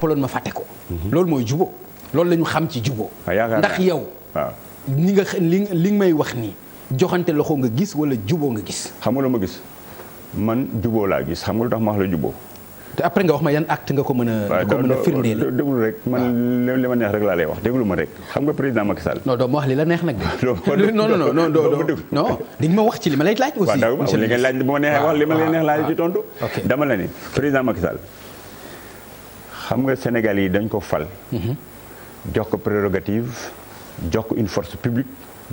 poloon ma fàtte ko. loolu mooy juboo loolu la ñu xam ci juboo ndax yow. waaw ni nga li may wax nii joxante loxo nga gis wala juboo nga gis. xam nga lu ma gis man juboo laa gis xam nga lu tax ma wax la juboo. te après nga wax ma yan acte nga ko mën a firndeel. déglu rek man li ma neex rek laa lay wax déglu ma rek xam nga président Macky Sall. non doo ma wax li la neex nag de. non di nga ma wax ci li ma lay laaj aussi. waaw li nga laaj bu ma neexee wax li ma lay neex laaj ci tontu. dama la ne président Macky Sall xam nga Sénégal yi dañ ko fal. jox ko prérogative jox ko une force publique.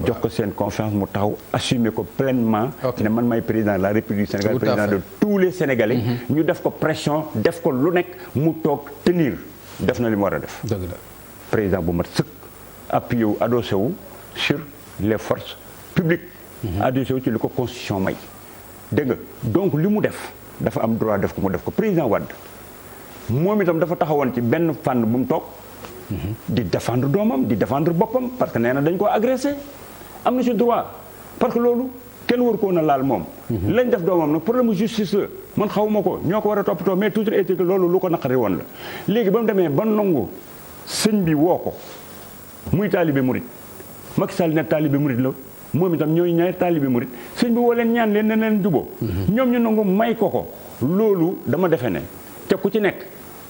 jox ko seen confiance mu taxaw assumer ko pleinement. ne man may président de la République du Sénégal président de tous les Sénégalais. ñu def ko pression def ko lu nekk mu toog tenir def na li mu war a def. dëgg la président bu mat sëkk appuyé wu adossé wu sur les forces publiques. adossé wu ci li ko constitution may. dégg nga donc li mu def dafa am droit def ko mu def ko président Wade moom itam dafa taxawoon ci benn fànn bu mu toog. di défendre doomam di défendre boppam parce que nee na dañ ko agressé. am na ci droit parce que loolu kenn war koo na laal moom. lañ def doomam nag problème justice la man xawuma ko ñoo ko war a toppatoo mais toujours est-il que loolu lu ko naqari woon la. léegi ba mu demee ba nangu sëñ bi woo ko muy taalibe murit Macky Sall ne taalibe murit la moom itam ñooy ñaari taalibe murit sëñ bi woo leen ñaan leen ne leen juboo ñoom ñu nangu may ko loolu dama defe ne te ku ci nekk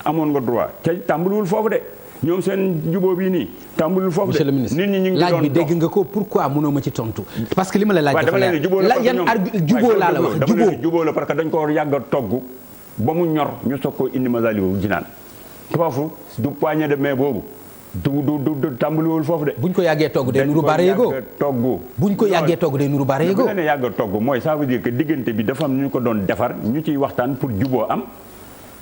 amoon nga droit te tàmbaliwul foofu de. ñoom seen jubóo bii nii tàmbulul foofu de. monsieur le ministre nit ñi ñu ngi laaj bi dégg nga ko pourquoi mënoo ma ci tontu. parce que li ma la laaj dafa leer yan jubóo laa la wax jubóo la parce que dañ ko yàgg a togg ba mu ñor ñu soog koo indi Masaalikul Jinaan foofu du poignée de main boobu du tàmbaliwul foofu de. buñ ko yàggee togg day nuru baara yego buñ ko yàggee togg day nuru baara yego. bu la ne yàgg a togg mooy ça veut dire que diggante bi dafa am ñu ko doon defar ñu ciy waxtaan pour jubóo am.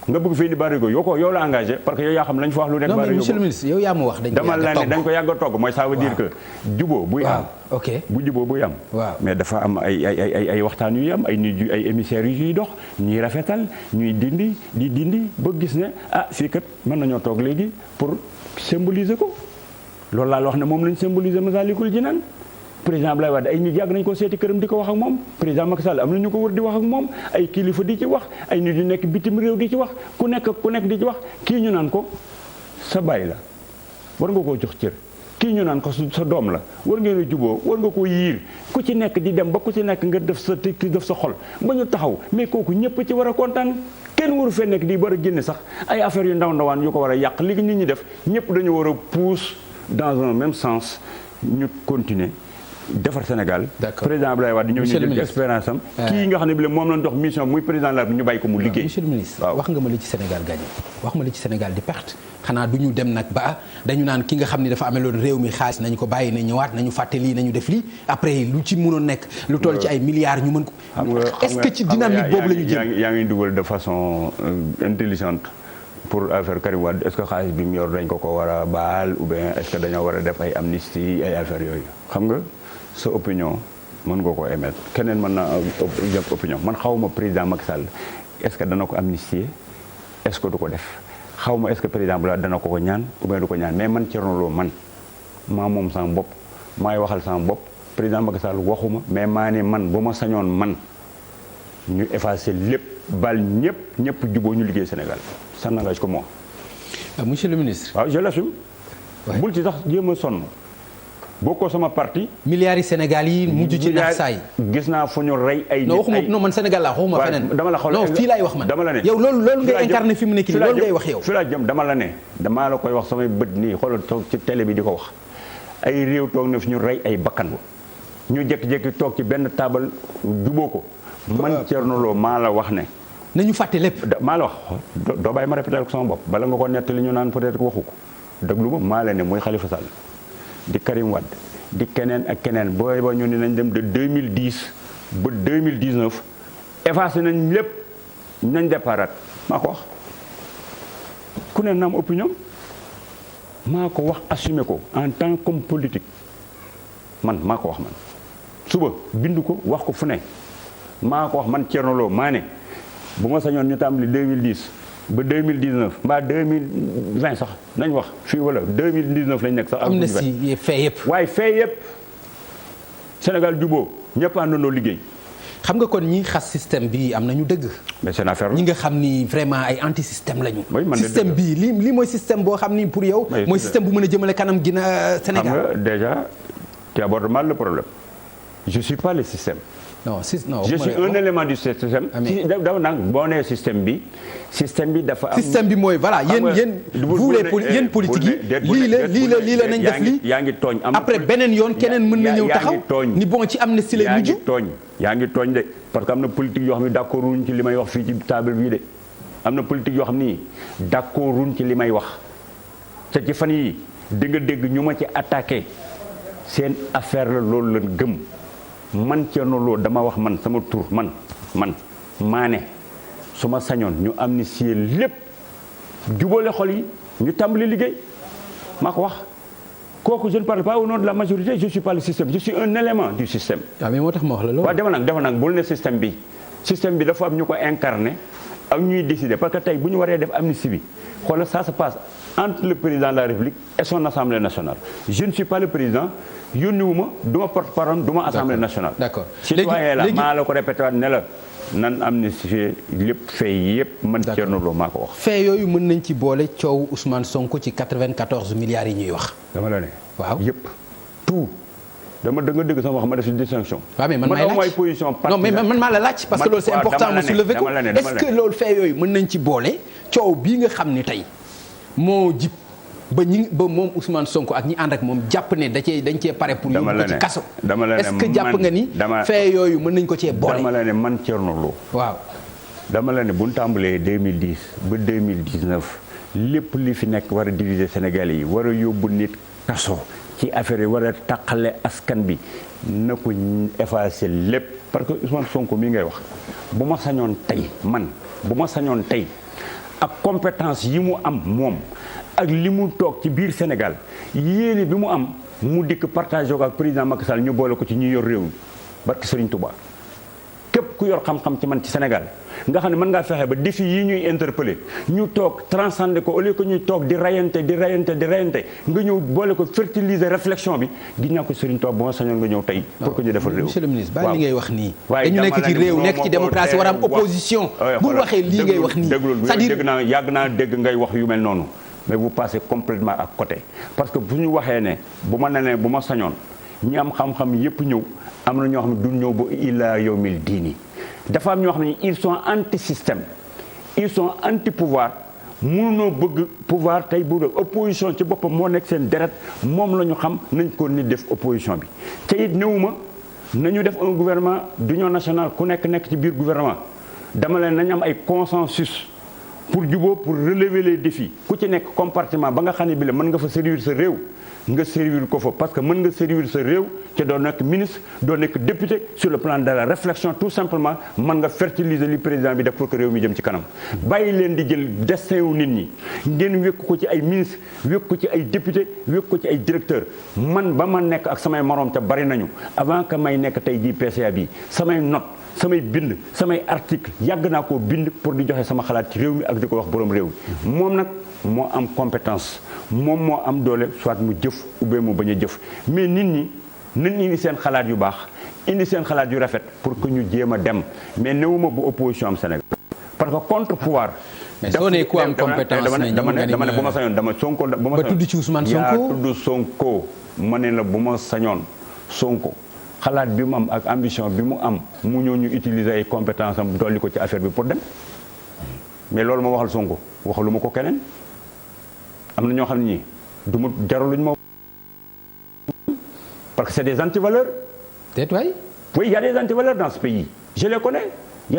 nga bëgg fii ni barigo yow la engagé parce que yow yaa xam lañ fa wax lu nekk. non mais monsieur le ministre yow yaa ma wax dama la ne dañ ko yàgg a togg mooy ça veut dire que jubóo buy am bu jubóo buy am mais dafa am ay waxtaan yu am ay nit ay émissaires yu dox ñuy rafetal ñuy dindi ba gis ne fii kat mën nañoo toog léegi pour symboliser ko loolu laa la wax ne moom lañ symboliser Masaalikul Jinaan président Abdoulaye Wade ay nit yàgg nañu ko seeti këram di ko wax ak moom président Macky Sall am na ñu ko wër di wax ak moom ay kilifa di ci wax ay nit yu nekk bitim réew di ci wax ku nekk di ci wax kii ñu naan ko sa baay la war nga koo jox cër kii ñu naan ko sa doom la war ngeen a juboo war nga koo yiir ku ci nekk di dem ba ku ci nekk nga def sa xol ba ñu taxaw mais kooku ñëpp ci war a kontaan kenn waru fee nekk di war a génne sax ay affaires yu ndawaan yu ko war a yàq li nit ñi def ñëpp dañu war a pousse dans un même sens ñu continuer defar Sénégal. président Abdoulaye Wade ñëw ñu jël expérience am. kii nga xam ne bi moom lañ dox mission muy président la ñu bàyyi ko mu liggéey. monsieur le ministre wax nga ma li ci Sénégal gagné wax ma li ci Sénégal di perte xanaa du ñu dem nag ba dañu naan ki nga xam ne dafa ameloon réew mi xaalis nañu ko bàyyi na ñëwaat nañu fàtte lii nañu def lii après lu ci mënoon nekk lu toll ci ay milliards ñu mën ko. est-ce que ci dynamique boobu la ñu jëm yaa ngi dugal de façon intelligente pour affaire Karim Wade est-ce que xaalis bi mu yor dañ ko war a baal ou bien est-ce que dañoo war a def ay amnistie ay affaires yooyu xam nga. sa opinion mën nga ko émettre keneen mën naa jàpp opinion man xawma président Macky Sall est-ce que dana ko amnistier est-ce que du ko def xawma est-ce que président Bala dana ko ñaan ou bien du ko ñaan mais man Thierno Lo man maa moom sama bopp maay waxal sama bopp président Macky Sall waxuma mais maa ne man bu ma sañoon man ñu effacer lépp bal ñëpp juboo ñu liggéey Sénégal ça n'engage que moi. monsieur le ministre. waaw je l'assume. bul ci sax jéem a sonn. bokkoo sama parti. milliards yi Sénégal yi mujj ci nax saay. gis naa fu ñu rey ay. non waxuma non man Sénégal laa waxuma feneen. dama la xool non fii laay wax man. dama la ne yow loolu ngay incarné fi mu nekk nii loolu ngay wax yow. fi laa jëm dama la ne damaa la koy wax samay bët nii xoolal toog ci télé bi di ko wax ay réew toog na fi ñu rey ay bakkan ñu jékki-jékki toog ci benn taabal juboo ko. man Thierno Lo maa la wax ne. nañu fàtte lépp. maa la wax doo bàyyi ma répété ko sama bopp bala nga ko nettali ñu naan peut-être waxu ko déglu ma maa la ne muy Khalifa Sall di Karim Wade di keneen ak keneen booy ba ñu ne nañ dem de 2010 ba 2019 effacé nañ lépp nañ déparaat maa ko wax ku ne na am opinion maa ko wax assumé ko en tant comme politique man maa ko wax man suba bindu ko wax ko fu ne maa ko wax man Thierno Lo maa ne bu ma sañoon ñu tàmbali 2010 ba 2019 mbaa 2020 sax nañ wax fii wala 2019 lañ nekk sax. am na si fee yëpp. waaye fee yëpp Sénégal juboo ñëpp àndandoo liggéey. xam nga kon ñi xas système bi am nañu dëgg. mais c'est une affaire ñi nga xam ni vraiment ay anti système lañu. oui système bi lii mooy système boo xam ni pour yow. mooy système bu mën a jëmale kanam gina Sénégal. xam nga déjà tu abordes mal le problème je suis pas le système. non je suis un élément du système. dafa nag boo nee système bi dafa am. système bi mooy voilà yéen politique yi lii la nañ def lii. yaa ngi tooñ après beneen yoon keneen mën na ñëw taxaw ni bon ci amnistie lay mujj. yaa ngi tooñ de parce que am na politique yoo xam ne d'accord wuñ ci li may wax fii ci table bii de am na politique yoo xam ni d'accord wuñ ci li may wax te ci fan yi di nga dégg ñu ma ci attaqué seen affaire la loolu lañ gëm. man Thierno Lo dama wax man sama tur man maa ne su ma sañoon ñu amnistier lépp jubale xol yi ñu tàmbali liggéey maa ko wax kooku je ne parle pas au nom de la majorité je suis pas le système je suis un élément du système. waaw mais moo tax ma wax la loolu. waaw defa nag bul ne système bi dafa am ñu ko incarné ak ñuy décider parce que tey bu ñu waree def amnistie bi xoolal ça se passe entre le président de la République et son assemblée nationale je ne suis pas le président. yónniwuma du ma porte-parole du ma assemblée nationale. d'accord citoyen la maa la ko répété waat ne la nan amnistie lépp fay yëpp man Thierno Lo maa ko wax. fee yooyu mën nañ ci boole coow Ousmane Sonko ci 94 milliards yi ñuy wax. dama la ne. waaw yëpp tout. da nga dégg sama wax ma def ci distinction. waaw mais man maay laaj position non mais man maa la laaj. parce que loolu c'est important mu soulever ko est-ce que loolu fee yooyu mën nañ ci boole coow bii nga xam ni tey moo jib. ba moom Ousmane Sonko ak ñi ànd ak moom jàpp ne dañ cee pare pour yóbbu ko ci kaso. est-ce que jàpp nga ni fee yooyu mën nañ ko cee boole. dama la ne man Thierno Lo. waaw dama la ne bu ñu tàmbalee 2010 ba 2019 lépp li fi nekk war a diviser Sénégalais yi war a yóbbu nit kaso ci affaire yi war a taqale askan bi na ko effacer lépp parce que Ousmane Sonko mii ngay wax bu ma sañoon tey ak compétence yi mu am moom. ak li mu toog ci biir Sénégal yéene bi mu am mu dikk partagé ko ak président Macky Sall ñu boole ko ci ñi yor réew mi barke Serigne Touba képp ku yor xam-xam ci man ci Sénégal nga xam ne mën ngaa fexe ba défi yi ñuy interpellé ñu toog transcender ko au lieu que ñuy toog di rayante nga ñëw boole ko fertiliser réflexion bi gis naa ko Serigne Touba bu ma sañoon nga ñëw tey pour que ñu defal réew. monsieur le ministre ba li ngay wax nii. dañu nekk ci réew nekk ci démocratie war a am opposition. bu waxee lii ngay wax nii c'est-à-dire yàgg naa dégg ngay wax yu mel noonu. mais vous passez complètement à côté parce que bu ñu waxee ne bu ma sañoon ñi am xam-xam yépp ñëw am na ñoo xam ne du ñëw ba ila yawmil diini dafa am ñoo xam ne ils sont anti système ils sont anti pouvoir mënunoo bëgg pouvoir tey bu opposition ci boppam moo nekk seen deret moom la ñu xam nañ ko ni def opposition bi te it néewuma nañu def un gouvernement d'union nationale ku nekk ci biir gouvernement dama leen nañ am ay consensus pour jubóo pour relever les défis ku ci nekk compartiment ba nga xam ne bi la mën nga fa servir sa réew nga servir ko fa parce que mën nga servir sa réew te doo nekk ministre doo nekk député sur le plan de la réflexion tout simplement mën nga fertiliser li président bi def pour que réew mi jëm ci kanam bàyyi leen di jël destin wu nit ñi ngeen wékk ko ci ay ministre wékk ko ci ay député wékk ko ci ay directeur man ba ma nekk ak samay morom te bari nañu avant que may nekk tey jii PCA bi samay note samay bind samay article yàgg naa koo bind pour di joxe sama xalaat ci réew mi ak di ko wax borom réew mi moom nag moo am compétence moom moo am doole soit mu jëf ou bien mu bañ a jëf mais nit ñi nañ indi seen xalaat yu baax indi seen xalaat yu rafet pour que ñu jéem a dem mais newuma bu opposition am Sénégal parce que contre pouvoir. mais soo nee ku am compétence dama ne bu ma sañoon dama Sonko bu ma sañoon ba tudd ci Ousmane Sonko yaa tudd Sonko ma ne la bu ma sañoon Sonko. xalaat bi mu am ak ambition bi mu am mu ñëw ñu utiliser ay compétences am dolli ko ci affaire bi pour dem mais loolu ma waxal Sonko waxaluma ko keneen am na ñoo xam ne ñii du ma jaraluñ ma parce que c'est des antivaleurs. peut-être waay. oui il y a des antivaleurs dans ce pays je les connais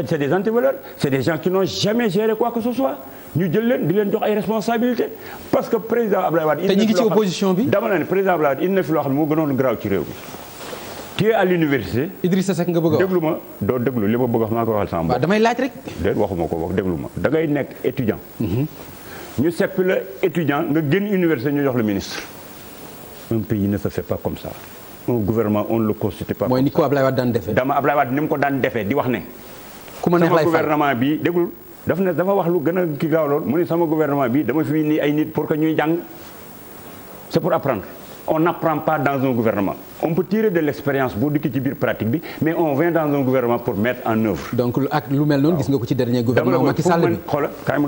c'est des antivaleurs c'est des gens qui n'ont jamais géré quoi que ce soit ñu jël leen di leen jox ay responsabilités parce que président Abdoulaye Wade. te ñu ngi ci opposition bi dama ne président Abdoulaye Wade indi na fi loo xam ne moo gënoon garaaw ci réew mi. tu es à l'université. Idrissa Seck nga bëgg a wax déglu ma doo déglu li ma bëgg a wax maa ko waxal sama bopp. waaw damay laaj rek. déet waxuma ko wax déglu ma da ngay nekk étudiant. ñu seppi la étudiant nga génn université ñu jox la ministre. un pays ne se fait pas comme ça. un gouvernement on ne le constitue pas. mooy ni ko Ablaye Wade daan defee. dama Ablaye Wade ni mu ko daan defee di wax ne. ku ma neex lay fal sama gouvernement bi déglu dafa wax lu gën a kii gaaw lool mu ne sama gouvernement bi dama fi nii ay nit pour que ñuy jàng c'est pour apprendre on n'apprend pas dans un gouvernement. on peut tirer de l'expérience boo dikki ci biir pratique bi mais on vient dans un gouvernement pour mettre en œuvre. donc ak lu mel noonu gis nga ko ci dernier gouvernement Macky Sall bi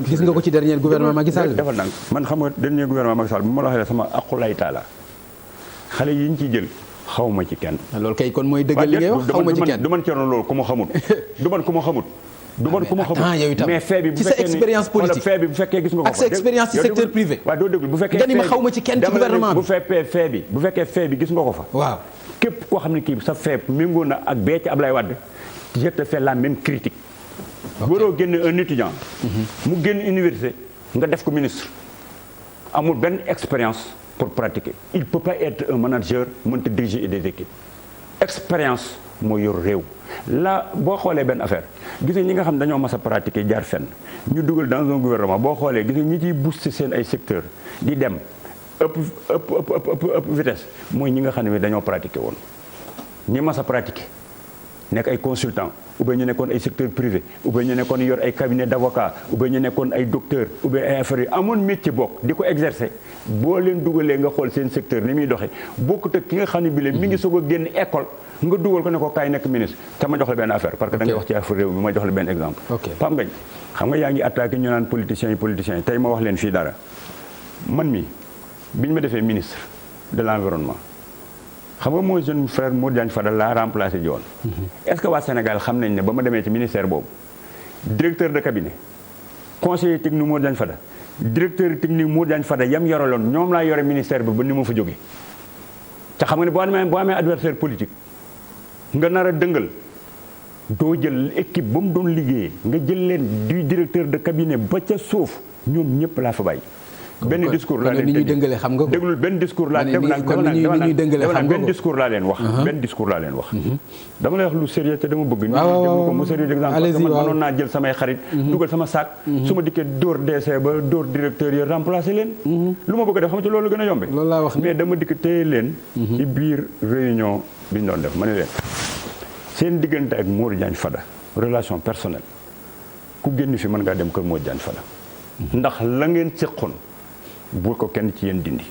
gis nga ko ci dernier gouvernement Macky Sall bi. defal nag man xam nga dernier gouvernement Macky Sall bu ma la waxee sama aqulay taala xale yi ñu ci jël xaw ma ci kenn. loolu kay kon mooy dëggal li ngay wax xaw ma ci kenn du man Thierno loolu ku ma xamut du man ku ma xamut. du man ku ma xamut mais fait bi bu fekkee ci sa expérience politique fait bi bu fekkee gis nga ko ak sa expérience ci secteur privé. waaw doo déglu bu fekkee nga ni ma xaw ma ci kenn ci gouvernement bi bu fekkee fait bi gis nga ko fa. waaw képp koo xam ne kii sa fait méngoo na ak bee ci Ablaye Wade je te fais la même critique. waroo génne un étudiant. mu génn université nga def ko ministre. amul benn expérience pour pratiquer il peut pas être un manager mënta diriger des équipes expérience moo yor réew. là boo xoolee benn affaire gis nga ñi nga xam ne dañoo mas a pratiquer jaar fenn ñu dugal dans un gouvernement boo xoolee gis nga ñi ciy booster seen ay secteurs di dem ëpp vitesse mooy ñi nga xam ne dañoo pratiquer woon. ñi mas a pratiquer nekk ay consultants ou bien ñu nekkoon ay secteur privé ou bien ñu nekkoon yor ay cabinet d'avocat ou bien ñu nekkoon ay docteur ou bien ay affaires yi amoon métier bokk di ko exercer boo leen dugalee nga xool seen secteur ni muy doxee bokkut ak ki nga xam ne bi mi ngi soog a génn école nga dugal ko ne ko kaay nekk ministre te ma jox la benn affaire parce que da ngay wax ci affaire réew mi ma jox la benn exemple. Pam Ngañ xam nga yaa ngi attaqué ñu naan politiciens yi tey ma wax leen fii dara man mi biñ ma defee ministre de l'environnement xam nga mooy jeune frère Modou Diagne Fada laa remplacé ji woon. Est-ce que waa Sénégal xam nañ ne ba ma demee ci ministère boobu directeur de cabinet conseiller technique Modou Diagne Fada directeur technique Modou Diagne Fada yam yoraloon ñoom laa yore ministère bi ba ni ma fa jógee. te xam nga ne boo amee adversaire politique nga nar a dëngal doo jël équipe ba mu doon liggéeyee nga jël leen du directeur de cabinet ba ca suuf ñoom ñëpp laa fa bàyyi. benn discours laa leen déglul benn discours laa benn discours laa leen wax benn discours laa leen wax dama lay wax lu sérieux te dama bëgg ñu déglu ko mu sérieux d'exemple parce que man mënoon naa jël samay xarit dugal sama sac su ma dikkee dóor DC ba dóor directeur yi remplacer leen lu ma bëgg a def xam ci loolu gën a yombe mais dama dikk téye leen ci biir réunion bi ñu doon def ma ne leen seen diggante ak Modou Diagne Fada relation personnelle ku génn fi mën ngaa dem kër Modou Diagne Fada ndax la ngeen séqoon bu ko kenn ci yéen dindi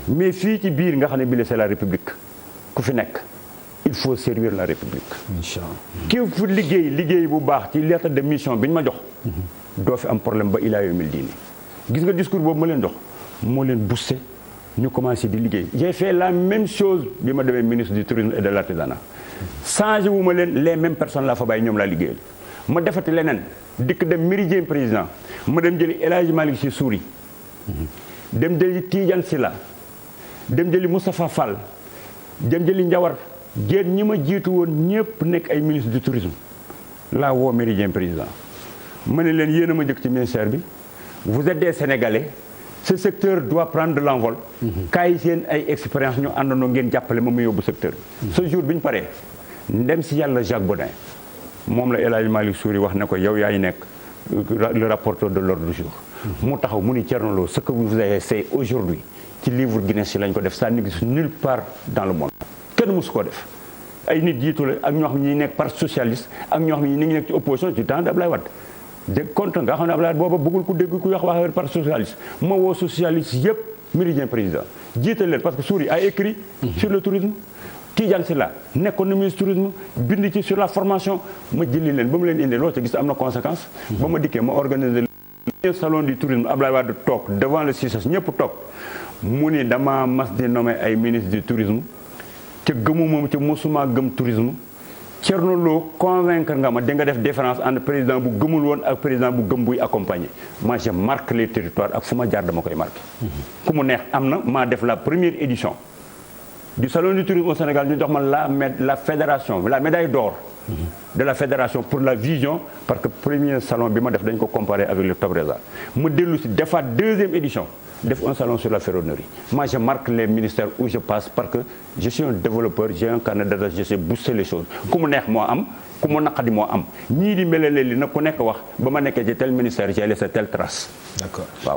mais fii ci biir nga xam ne bi c'est la république ku fi nekk il faut servir la république. Inch'Allah. ki fu liggéey bu baax ci lettre de mission bi ñu ma jox. doo fi am problème ba ilaa yawmil diini gis nga discours boobu ma leen jox moo leen boosté ñu commencé di liggéey. j'ai fait la même chose bi ma demee ministre du tourisme et de l'artisanat changé wu ma leen les mêmes personnes laa fa bàyyi ñoom laa liggéeyal ma defati leneen dikk dem méridien président ma dem jëli El Hadji Malick Sy Souris. dem jëli Tidiane Sylla dem jëli Moustapha Fall dem jëli Njawar génn ñi ma jiitu woon ñëpp nekk ay ministre du tourisme laa woo méridien président ma ne leen yéen a ma jëkk ci ministère bi vous êtes des Sénégalais ce secteur doit prendre de l'envol kaay seen ay expérience ñu àndandoo ngeen jàppale ma yóbbu secteur bi ce jour bi ñu paree ndem si yàlla Jacques Baudin moom la El Hadji Malick Souris wax ne ko yow yaay nekk le rapporteur de l'ordre du jour mu taxaw mu ni Thierno Lo ce que vous avez fait aujourd'hui ci livre Guinness ci lañ ko def ça n'existe nulle part dans le monde kenn mosu koo def ay nit jiitu la ak ñoo xam ne ñi nekk parti socialiste ak ñoo xam ne ñi ngi nekk ci opposition ci temps d'Ablaye Wade de contre nga xam ne Ablaye Wade booba bëggul ku dégg ku wax parti socialiste ma woo socialiste yëpp méridien président jiital leen parce que Souris a écrit sur le tourisme Tidiane Sylla nekkoon na ministre tourisme bind ci sur la formation ma jëli leen ba mu leen indee loolu te gis am na conséquence ba ma dikkee ma organiser le salon du tourisme Ablaye Wade toog devant le CICES ñëpp toog mu ni dama mas di nommé ay ministre du tourisme ca gëmu moom ca mosuma gëm tourisme Thierno Lo convaincre nga ma di nga def différence entre président bu gëmul woon ak président bu gëm buy accompagner moi je marque les territoires ak fu ma jaar dama koy marqué ku mu neex am na maa def la première édition du salon du tourisme au Sénégal ñu jox ma la fédération la médaille d'or de la fédération pour la vision parce que premier salon bi ma def dañ ko comparé avec le Top Reza ma dellu si defaat deuxième édition def un salon sur la ferronnerie moi je marque les ministères où je passe parce que je suis un développeur j'ai un carnet d'adresse je sais booster les choses ku mu neex moo am ku mu naqadi moo am ñii di melalee li nag ku nekk wax ba ma nekkee ci tel ministère j'ai laissé telle trace. D'accord waaw.